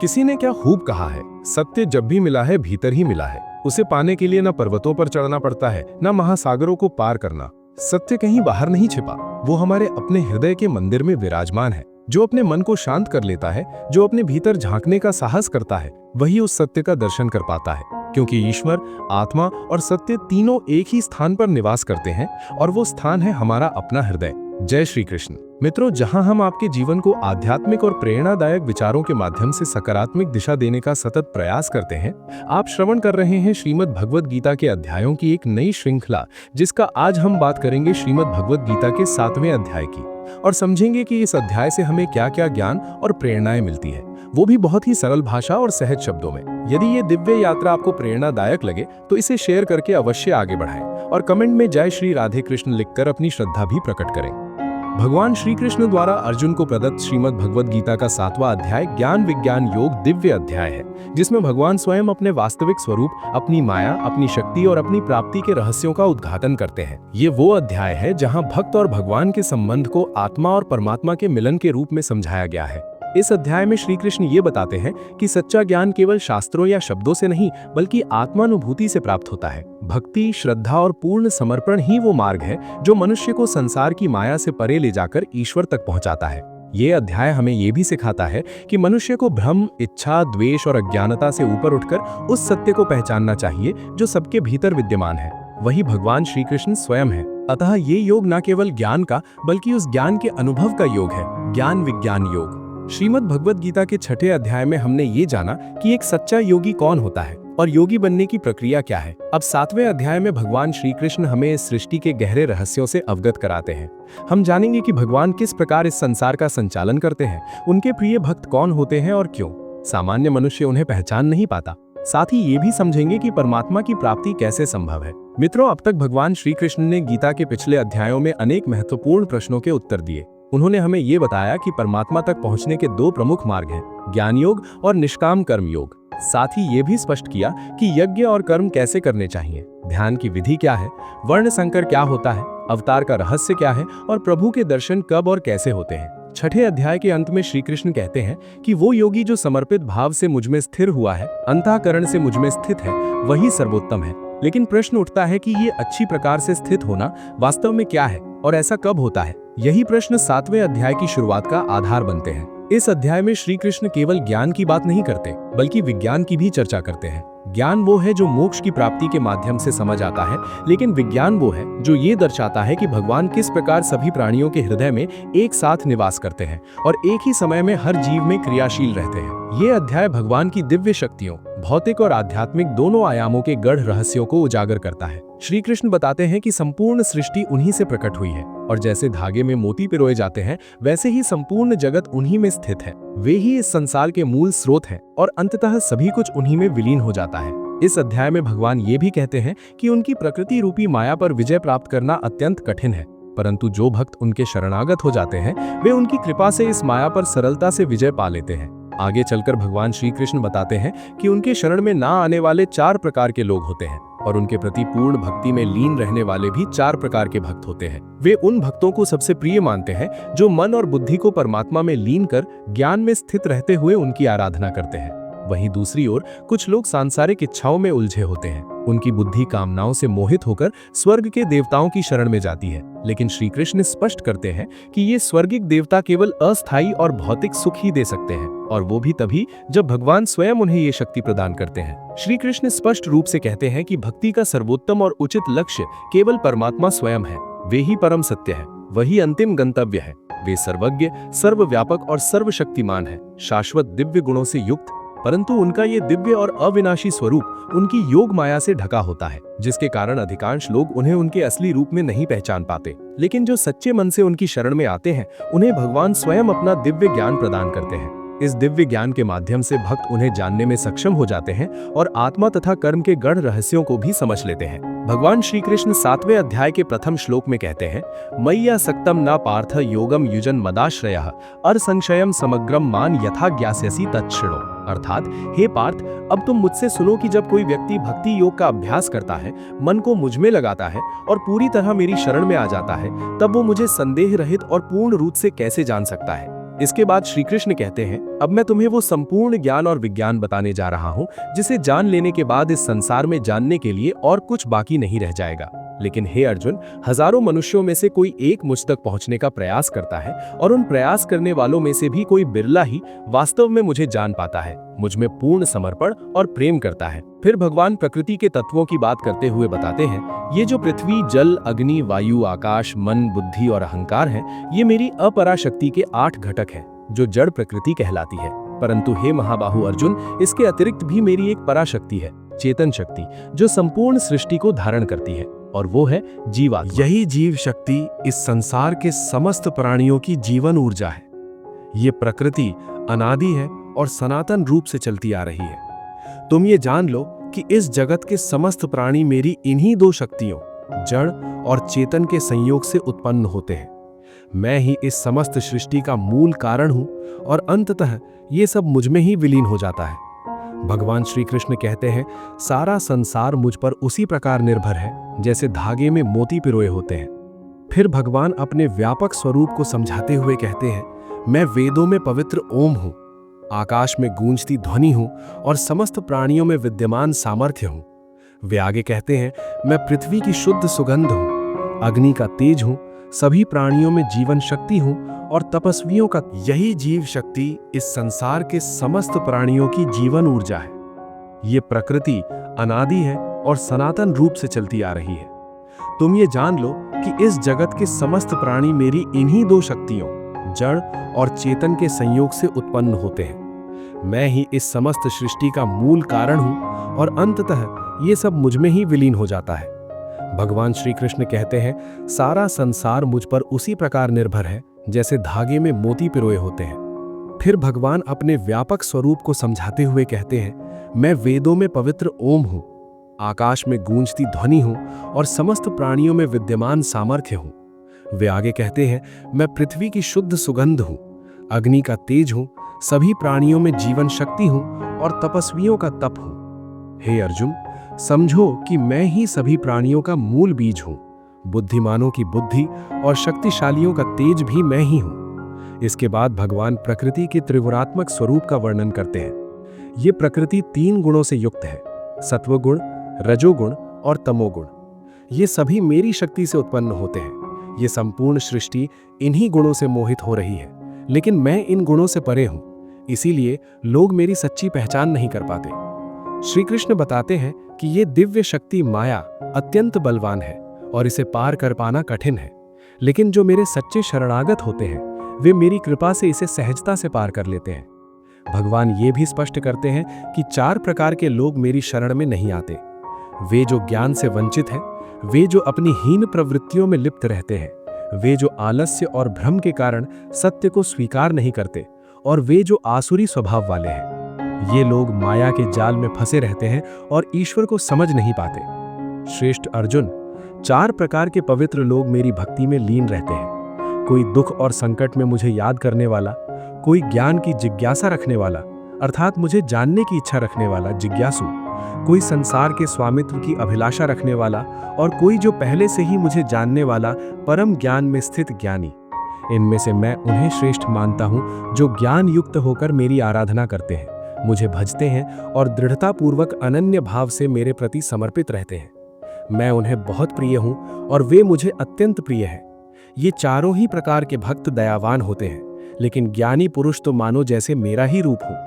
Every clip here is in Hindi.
किसी ने क्या खूब कहा है, सत्य जब भी मिला है भीतर ही मिला है। उसे पाने के लिए न पर्वतों पर चढ़ना पड़ता है, न महासागरों को पार करना। सत्य कहीं बाहर नहीं छिपा, वो हमारे अपने हृदय के मंदिर में विराजमान है। जो अपने मन को शांत कर लेता है, जो अपने भीतर झांकने का साहस करता है, वही उस सत्य का दर्शन कर पाता है। क्योंकि ईश्वर, आत्मा और सत्य तीनों एक ही स्थान पर निवास करते हैं और वो स्थान है हमारा अपना हृदय। जय श्री कृष्ण। मित्रों, जहां हम आपके जीवन को आध्यात्मिक और प्रेरणादायक विचारों के माध्यम से सकारात्मक दिशा देने का सतत प्रयास करते हैं, आप श्रवण कर रहे हैं श्रीमद् भगवद गीता के अध्यायों की एक नई श्रृंखला, जिसका आज हम बात करेंगे श्रीमद् भगवद गीता के 7वें अध्याय की और समझेंगे कि इस अध्याय से हमें क्या क्या ज्ञान और प्रेरणाएं मिलती है, वो भी बहुत ही सरल भाषा और सहज शब्दों में। यदि ये दिव्य यात्रा आपको प्रेरणादायक लगे तो इसे शेयर करके अवश्य आगे बढ़ाएं और कमेंट में जय श्री राधे कृष्ण लिखकर अपनी श्रद्धा भी प्रकट करें। भगवान श्री कृष्ण द्वारा अर्जुन को प्रदत्त श्रीमद् भगवद गीता का 7वां अध्याय ज्ञान विज्ञान योग दिव्य अध्याय है, जिसमें भगवान स्वयं अपने वास्तविक स्वरूप, अपनी माया, अपनी शक्ति और अपनी प्राप्ति के रहस्यों का उद्घाटन करते हैं। ये वो अध्याय है जहां भक्त और भगवान के संबंध को आत्मा और परमात्मा के मिलन के रूप में समझाया गया है। इस अध्याय में श्री कृष्ण ये बताते हैं कि सच्चा ज्ञान केवल शास्त्रों या शब्दों से नहीं, बल्कि आत्मानुभूति से प्राप्त होता है। भक्ति, श्रद्धा और पूर्ण समर्पण ही वो मार्ग है जो मनुष्य को संसार की माया से परे ले जाकर ईश्वर तक पहुंचाता है। ये अध्याय हमें ये भी सिखाता है कि मनुष्य को भ्रम, इच्छा, द्वेष और अज्ञानता से ऊपर उठकर उस सत्य को पहचानना चाहिए जो सबके भीतर विद्यमान है। वही भगवान श्री कृष्ण स्वयं है। अतः ये योग न केवल ज्ञान का, बल्कि उस ज्ञान के अनुभव का योग है, ज्ञान विज्ञान योग। श्रीमद् भगवद गीता के 6ठे अध्याय में हमने ये जाना कि एक सच्चा योगी कौन होता है और योगी बनने की प्रक्रिया क्या है। अब 7वें अध्याय में भगवान श्री कृष्ण हमें इस सृष्टि के गहरे रहस्यों से अवगत कराते हैं। हम जानेंगे कि भगवान किस प्रकार इस संसार का संचालन करते हैं, उनके प्रिय भक्त कौन होते हैं और क्यों सामान्य मनुष्य उन्हें पहचान नहीं पाता। साथ ही ये भी समझेंगे कि परमात्मा की प्राप्ति कैसे संभव है। मित्रों, अब तक भगवान श्री कृष्ण ने गीता के पिछले अध्यायों में अनेक महत्वपूर्ण प्रश्नों के उत्तर दिए। उन्होंने हमें ये बताया कि परमात्मा तक पहुंचने के 2 प्रमुख मार्ग हैं, ज्ञान योग और निष्काम कर्म योग। साथ ही ये भी स्पष्ट किया कि यज्ञ और कर्म कैसे करने चाहिए, ध्यान की विधि क्या है, वर्ण संकर क्या होता है, अवतार का रहस्य क्या है और प्रभु के दर्शन कब और कैसे होते हैं। 6ठे अध्याय के अंत में श्री कृष्ण कहते हैं कि वो योगी जो समर्पित भाव से मुझ में स्थिर हुआ है, अंतःकरण से मुझ में स्थित है, वही सर्वोत्तम है। लेकिन प्रश्न उठता है कि ये अच्छी प्रकार से स्थित होना वास्तव में क्या है और ऐसा कब होता है। यही प्रश्न 7वें अध्याय की शुरुआत का आधार बनते हैं। इस अध्याय में श्री कृष्ण केवल ज्ञान की बात नहीं करते, बल्कि विज्ञान की भी चर्चा करते हैं। ज्ञान वो है जो मोक्ष की प्राप्ति के माध्यम से समझ आता है, लेकिन विज्ञान वो है जो ये दर्शाता है कि भगवान किस प्रकार सभी प्राणियों के हृदय में एक साथ निवास करते हैं और एक ही समय में हर जीव में क्रियाशील रहते हैं। ये अध्याय भगवान की दिव्य शक्तियों, भौतिक और आध्यात्मिक दोनों आयामों के गढ़ रहस्यों को उजागर करता है। श्री कृष्ण बताते हैं कि संपूर्ण सृष्टि उन्हीं से प्रकट हुई है और जैसे धागे में मोती पिरोए जाते हैं, वैसे ही संपूर्ण जगत उन्हीं में स्थित है। वे ही इस संसार के मूल स्रोत हैं और अंततः सभी कुछ उन्हीं में विलीन हो जाता है। इस अध्याय में भगवान ये भी कहते हैं कि उनकी प्रकृति रूपी माया पर विजय प्राप्त करना अत्यंत कठिन है, परंतु जो भक्त उनके शरणागत हो जाते हैं, वे उनकी कृपा से इस माया पर सरलता से विजय पा लेते हैं। आगे चलकर भगवान श्री कृष्ण बताते हैं कि उनके शरण में ना आने वाले 4 प्रकार के लोग होते हैं और उनके प्रति पूर्ण भक्ति में लीन रहने वाले भी 4 प्रकार के भक्त होते हैं। वे उन भक्तों को सबसे प्रिय मानते हैं जो मन और बुद्धि को परमात्मा में लीन कर ज्ञान में स्थित रहते हुए उनकी आराधना करते हैं। वहीं दूसरी ओर कुछ लोग सांसारिक इच्छाओं में उलझे होते हैं। उनकी बुद्धि कामनाओं से मोहित होकर स्वर्ग के देवताओं की शरण में जाती है, लेकिन श्री कृष्ण स्पष्ट करते हैं कि ये स्वर्गिक देवता केवल अस्थायी और भौतिक सुख ही दे सकते हैं, और वो भी तभी जब भगवान स्वयं उन्हें ये शक्ति प्रदान करते हैं। श्री कृष्ण स्पष्ट रूप से कहते हैं कि भक्ति का सर्वोत्तम और उचित लक्ष्य केवल परमात्मा स्वयं है। वे ही परम सत्य है, वही अंतिम गंतव्य है। वे सर्वज्ञ, सर्वव्यापक और सर्वशक्तिमान है, शाश्वत दिव्य गुणों से युक्त, परंतु उनका ये दिव्य और अविनाशी स्वरूप उनकी योग माया से ढका होता है, जिसके कारण अधिकांश लोग उन्हें उनके असली रूप में नहीं पहचान पाते। लेकिन जो सच्चे मन से उनकी शरण में आते हैं, उन्हें भगवान स्वयं अपना दिव्य ज्ञान प्रदान करते हैं। इस दिव्य ज्ञान के माध्यम से भक्त उन्हें जानने में सक्षम हो जाते हैं और आत्मा तथा कर्म के गढ़ रहस्यों को भी समझ लेते हैं। भगवान श्री कृष्ण 7वें अध्याय के प्रथम श्लोक में कहते हैं, मय्या सक्तम न पार्थ योगम युजन मदाश्रयः असंशयम समग्रम मान यथा ज्ञास्यसि तच्छृणु। अर्थात, हे पार्थ, अब तुम मुझसे सुनो कि जब कोई व्यक्ति भक्ति योग का अभ्यास करता है, मन को मुझ में लगाता है और पूरी तरह मेरी शरण में आ जाता है, तब वो मुझे संदेह रहित और पूर्ण रूप से कैसे जान सकता है। इसके बाद श्री कृष्ण कहते हैं, अब मैं तुम्हें वो संपूर्ण ज्ञान और विज्ञान बताने जा रहा हूँ जिसे जान लेने के बाद इस संसार में जानने के लिए और कुछ बाकी नहीं रह जाएगा। लेकिन हे अर्जुन, हजारों मनुष्यों में से कोई एक मुझ तक पहुंचने का प्रयास करता है और उन प्रयास करने वालों में से भी कोई बिरला ही वास्तव में मुझे जान पाता है, मुझ में पूर्ण समर्पण और प्रेम करता है। फिर भगवान प्रकृति के तत्वों की बात करते हुए बताते हैं, ये जो पृथ्वी, जल, अग्नि, वायु, आकाश, मन, बुद्धि और अहंकार है, ये मेरी अपराशक्ति के 8 घटक हैं जो जड़ प्रकृति कहलाती है। परंतु हे महाबाहु अर्जुन, इसके अतिरिक्त भी मेरी एक पराशक्ति है, चेतन शक्ति, जो संपूर्ण सृष्टि को धारण करती है, और वो है जीवात्मा। यही जीव शक्ति इस संसार के समस्त प्राणियों की जीवन ऊर्जा है। ये प्रकृति अनादि है और सनातन रूप से चलती आ रही है। तुम ये जान लो कि इस जगत के समस्त प्राणी मेरी इन्हीं 2 शक्तियों, जड़ और चेतन के संयोग से उत्पन्न होते हैं। मैं ही इस समस्त सृष्टि का मूल कारण हूं और अंततः ये सब मुझ में ही विलीन हो जाता है। भगवान श्री कृष्ण कहते हैं, सारा संसार मुझ पर उसी प्रकार निर्भर है जैसे धागे में मोती पिरोए होते हैं। फिर भगवान अपने व्यापक स्वरूप को समझाते हुए कहते हैं, मैं वेदों में पवित्र ओम हूं, आकाश में गूंजती ध्वनि हूं और समस्त प्राणियों में विद्यमान सामर्थ्य हूं। वे आगे कहते हैं, मैं पृथ्वी की शुद्ध सुगंध हूं, अग्नि का तेज हूं, सभी प्राणियों में जीवन शक्ति हूं और तपस्वियों का। यही जीव शक्ति इस संसार के समस्त प्राणियों की जीवन ऊर्जा है। ये प्रकृति अनादि है और सनातन रूप से चलती आ रही है। तुम ये जान लो कि इस जगत के समस्त प्राणी मेरी इन्हीं 2 शक्तियों, जड़ और चेतन के संयोग से उत्पन्न होते हैं। मैं ही इस समस्त सृष्टि का मूल कारण हूं और अंततः ये सब मुझ में ही विलीन हो जाता है। भगवान श्री कृष्ण कहते हैं, सारा संसार मुझ पर उसी प्रकार निर्भर है जैसे धागे में मोती पिरोए होते हैं। फिर भगवान अपने व्यापक स्वरूप को समझाते हुए कहते हैं, मैं वेदों में पवित्र ओम हूं, आकाश में गूंजती ध्वनि हूं और समस्त प्राणियों में विद्यमान सामर्थ्य हूं। वे आगे कहते हैं, मैं पृथ्वी की शुद्ध सुगंध हूं, अग्नि का तेज हूं, सभी प्राणियों में जीवन शक्ति हूं और तपस्वियों का तप हूं। हे अर्जुन, समझो कि मैं ही सभी प्राणियों का मूल बीज हूं, बुद्धिमानों की बुद्धि और शक्तिशालियों का तेज भी मैं ही हूं। इसके बाद भगवान प्रकृति के त्रिगुणात्मक स्वरूप का वर्णन करते हैं। ये प्रकृति 3 गुणों से युक्त है, सत्वगुण, रजोगुण और तमोगुण। ये सभी मेरी शक्ति से उत्पन्न होते हैं। ये संपूर्ण सृष्टि इन्हीं गुणों से मोहित हो रही है, लेकिन मैं इन गुणों से परे हूं, इसीलिए लोग मेरी सच्ची पहचान नहीं कर पाते। श्री कृष्ण बताते हैं कि ये दिव्य शक्ति माया अत्यंत बलवान है और इसे पार कर पाना कठिन है, लेकिन जो मेरे सच्चे शरणागत होते हैं वे मेरी कृपा से इसे सहजता से पार कर लेते हैं। भगवान ये भी स्पष्ट करते हैं कि 4 प्रकार के लोग मेरी शरण में नहीं आते। वे जो ज्ञान से वंचित हैं, वे जो अपनी हीन प्रवृत्तियों में लिप्त रहते हैं, वे जो आलस्य और भ्रम के कारण सत्य को स्वीकार नहीं करते, और वे जो आसुरी स्वभाव वाले हैं। ये लोग माया के जाल में फंसे रहते हैं और ईश्वर को समझ नहीं पाते। श्रेष्ठ अर्जुन, 4 प्रकार के पवित्र लोग मेरी भक्ति में लीन रहते हैं। कोई दुख और संकट में मुझे याद करने वाला, कोई ज्ञान की जिज्ञासा रखने वाला अर्थात मुझे जानने की इच्छा रखने वाला जिज्ञासु, कोई संसार के स्वामित्व की अभिलाषा रखने वाला और कोई जो पहले से ही मुझे जानने वाला परम ज्ञान में स्थित ज्ञानी। इनमें से मैं उन्हें श्रेष्ठ मानता हूँ जो ज्ञान युक्त होकर मेरी आराधना करते हैं, मुझे भजते हैं और दृढ़तापूर्वक अनन्य भाव से मेरे प्रति समर्पित रहते हैं। मैं उन्हें बहुत प्रिय हूं और वे मुझे अत्यंत प्रिय हैं। ये चारों ही प्रकार के भक्त दयावान होते हैं, लेकिन ज्ञानी पुरुष तो मानो जैसे मेरा ही रूप हो।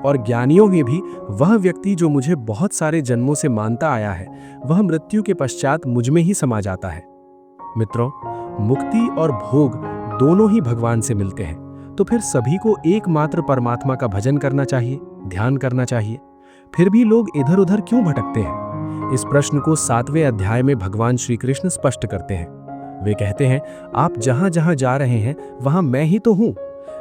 और ज्ञानियों में भी वह व्यक्ति जो मुझे बहुत सारे जन्मों से मानता आया है, वह मृत्यु के पश्चात मुझ में ही समा जाता है। मित्रों, मुक्ति और भोग दोनों ही भगवान से मिलते हैं, तो फिर सभी को एकमात्र परमात्मा का भजन करना चाहिए, ध्यान करना चाहिए। फिर भी लोग इधर उधर क्यों भटकते हैं? इस प्रश्न को 7वें अध्याय में भगवान श्री कृष्ण स्पष्ट करते हैं। वे कहते हैं, आप जहां जहां जा रहे हैं वहां मैं ही तो हूं,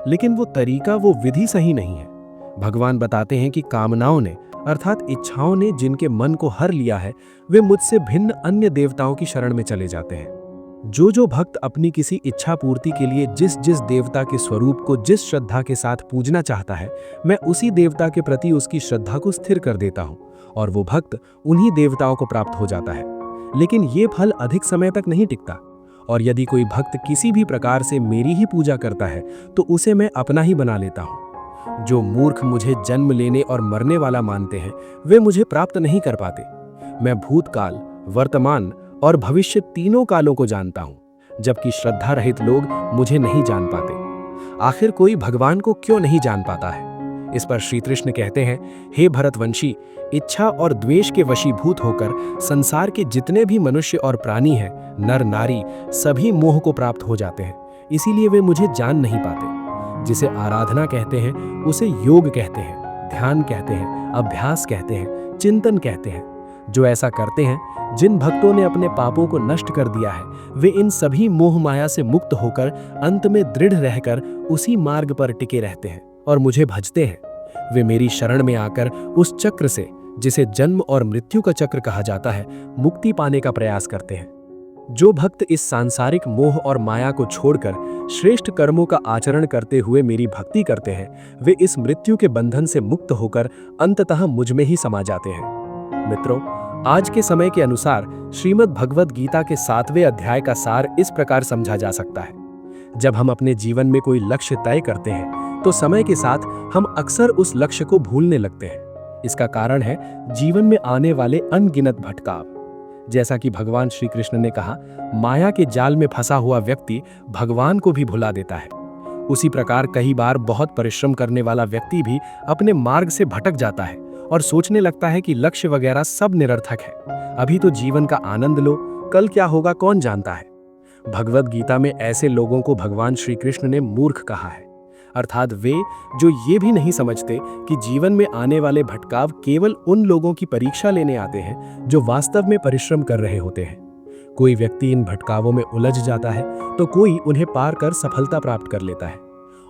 लेकिन वो तरीका, वो विधि सही नहीं है। भगवान बताते हैं कि कामनाओं ने अर्थात इच्छाओं ने जिनके मन को हर लिया है, वे मुझसे भिन्न अन्य देवताओं की शरण में चले जाते हैं। जो भक्त अपनी किसी इच्छा पूर्ति के लिए जिस जिस देवता के स्वरूप को जिस श्रद्धा के साथ पूजना चाहता है, मैं उसी देवता के प्रति उसकी श्रद्धा को स्थिर कर देता हूँ और वो भक्त उन्हीं देवताओं को प्राप्त हो जाता है। लेकिन ये फल अधिक समय तक नहीं टिकता और यदि कोई भक्त किसी भी प्रकार से मेरी ही पूजा करता है तो उसे मैं अपना ही बना लेता हूँ। जो मूर्ख मुझे जन्म लेने और मरने वाला मानते हैं वे मुझे प्राप्त नहीं कर पाते। मैं भूतकाल, वर्तमान और भविष्य तीनों कालों को जानता हूँ, जबकि श्रद्धा रहित लोग मुझे नहीं जान पाते। आखिर कोई भगवान को क्यों नहीं जान पाता है? इस पर श्री कृष्ण कहते हैं, हे भरतवंशी, इच्छा और द्वेष के वशीभूत होकर संसार के जितने भी मनुष्य और प्राणी हैं, नर नारी, सभी मोह को प्राप्त हो जाते हैं, इसीलिए वे मुझे जान नहीं पाते। जिसे आराधना कहते हैं उसे योग कहते हैं, ध्यान कहते हैं, अभ्यास कहते हैं, चिंतन कहते हैं। जो ऐसा करते हैं, जिन भक्तों ने अपने पापों को नष्ट कर दिया है, वे इन सभी मोह माया से मुक्त होकर अंत में दृढ़ रहकर उसी मार्ग पर टिके रहते हैं और मुझे भजते हैं। वे मेरी शरण में आकर उस चक्र से, जिसे जन्म और मृत्यु का चक्र कहा जाता है, मुक्ति पाने का प्रयास करते हैं। जो भक्त इस सांसारिक मोह और माया को छोड़कर श्रेष्ठ कर्मों का आचरण करते हुए मेरी भक्ति करते हैं, वे इस मृत्यु के बंधन से मुक्त होकर अंततः मुझ में ही समा जाते हैं। मित्रों, आज के समय के अनुसार श्रीमद् भगवद गीता के 7वें अध्याय का सार इस प्रकार समझा जा सकता है। जब हम अपने जीवन में कोई लक्ष्य तय करते हैं तो समय के साथ हम अक्सर उस लक्ष्य को भूलने लगते हैं। इसका कारण है जीवन में आने वाले अनगिनत भटकाव। जैसा कि भगवान श्री कृष्ण ने कहा, माया के जाल में फंसा हुआ व्यक्ति भगवान को भी भुला देता है। उसी प्रकार कई बार बहुत परिश्रम करने वाला व्यक्ति भी अपने मार्ग से भटक जाता है और सोचने लगता है कि लक्ष्य वगैरह सब निरर्थक है, अभी तो जीवन का आनंद लो, कल क्या होगा कौन जानता है। भगवद गीता में ऐसे लोगों को भगवान श्री कृष्ण ने मूर्ख कहा है, अर्थात वे जो ये भी नहीं समझते कि जीवन में आने वाले भटकाव केवल उन लोगों की परीक्षा लेने आते हैं जो वास्तव में परिश्रम कर रहे होते हैं। कोई व्यक्ति इन भटकावों में उलझ जाता है तो कोई उन्हें पार कर सफलता प्राप्त कर लेता है,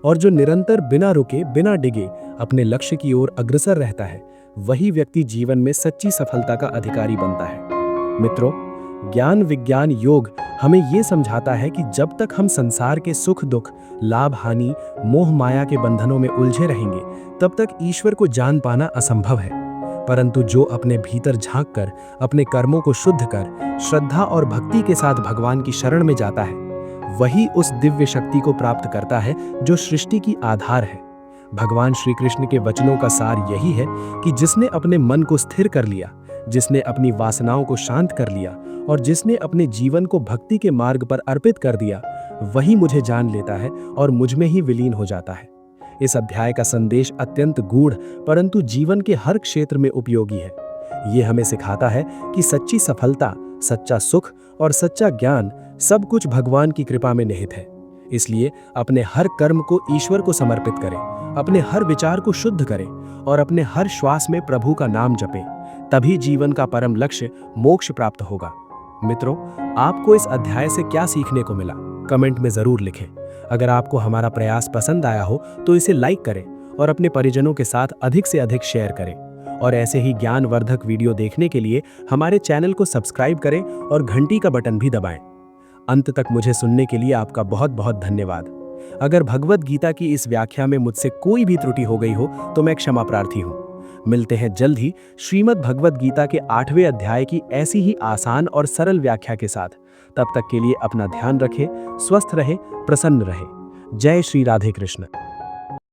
और जो निरंतर बिना रुके बिना डिगे अपने लक्ष्य की ओर अग्रसर रहता है, वही व्यक्ति जीवन में सच्ची सफलता का अधिकारी बनता है। मित्रों, ज्ञान विज्ञान योग हमें ये समझाता है कि जब तक हम संसार के सुख दुख, लाभ हानि, मोह माया के बंधनों में उलझे रहेंगे, तब तक ईश्वर को जान पाना असंभव है। परंतु जो अपने भीतर झांककर अपने कर्मों को शुद्ध कर श्रद्धा और भक्ति के साथ भगवान की शरण में जाता है, वही उस दिव्य शक्ति को प्राप्त करता है जो सृष्टि की आधार है। भगवान श्री कृष्ण के वचनों का सार यही है कि जिसने अपने मन को स्थिर कर लिया, जिसने अपनी वासनाओं को शांत कर लिया और जिसने अपने जीवन को भक्ति के मार्ग पर अर्पित कर दिया, वही मुझे जान लेता है और मुझ में ही विलीन हो जाता है। इस अध्याय का संदेश अत्यंत गूढ़ परंतु जीवन के हर क्षेत्र में उपयोगी है। ये हमें सिखाता है कि सच्ची सफलता, सच्चा सुख और सच्चा ज्ञान सब कुछ भगवान की कृपा में निहित है। इसलिए अपने हर कर्म को ईश्वर को समर्पित करें, अपने हर विचार को शुद्ध करें और अपने हर श्वास में प्रभु का नाम जपें। तभी जीवन का परम लक्ष्य मोक्ष प्राप्त होगा। मित्रों, आपको इस अध्याय से क्या सीखने को मिला, कमेंट में जरूर लिखें। अगर आपको हमारा प्रयास पसंद आया हो तो इसे लाइक करें और अपने परिजनों के साथ अधिक से अधिक शेयर करें। और ऐसे ही ज्ञानवर्धक वीडियो देखने के लिए हमारे चैनल को सब्सक्राइब करें और घंटी का बटन भी दबाएं। अंत तक मुझे सुनने के लिए आपका बहुत बहुत धन्यवाद। अगर भगवद गीता की इस व्याख्या में मुझसे कोई भी त्रुटि हो गई हो तो मैं क्षमा प्रार्थी हूँ। मिलते हैं जल्द ही श्रीमद् भगवद गीता के 8वें अध्याय की ऐसी ही आसान और सरल व्याख्या के साथ। तब तक के लिए अपना ध्यान रखें, स्वस्थ रहें, प्रसन्न रहें। जय श्री राधे कृष्ण।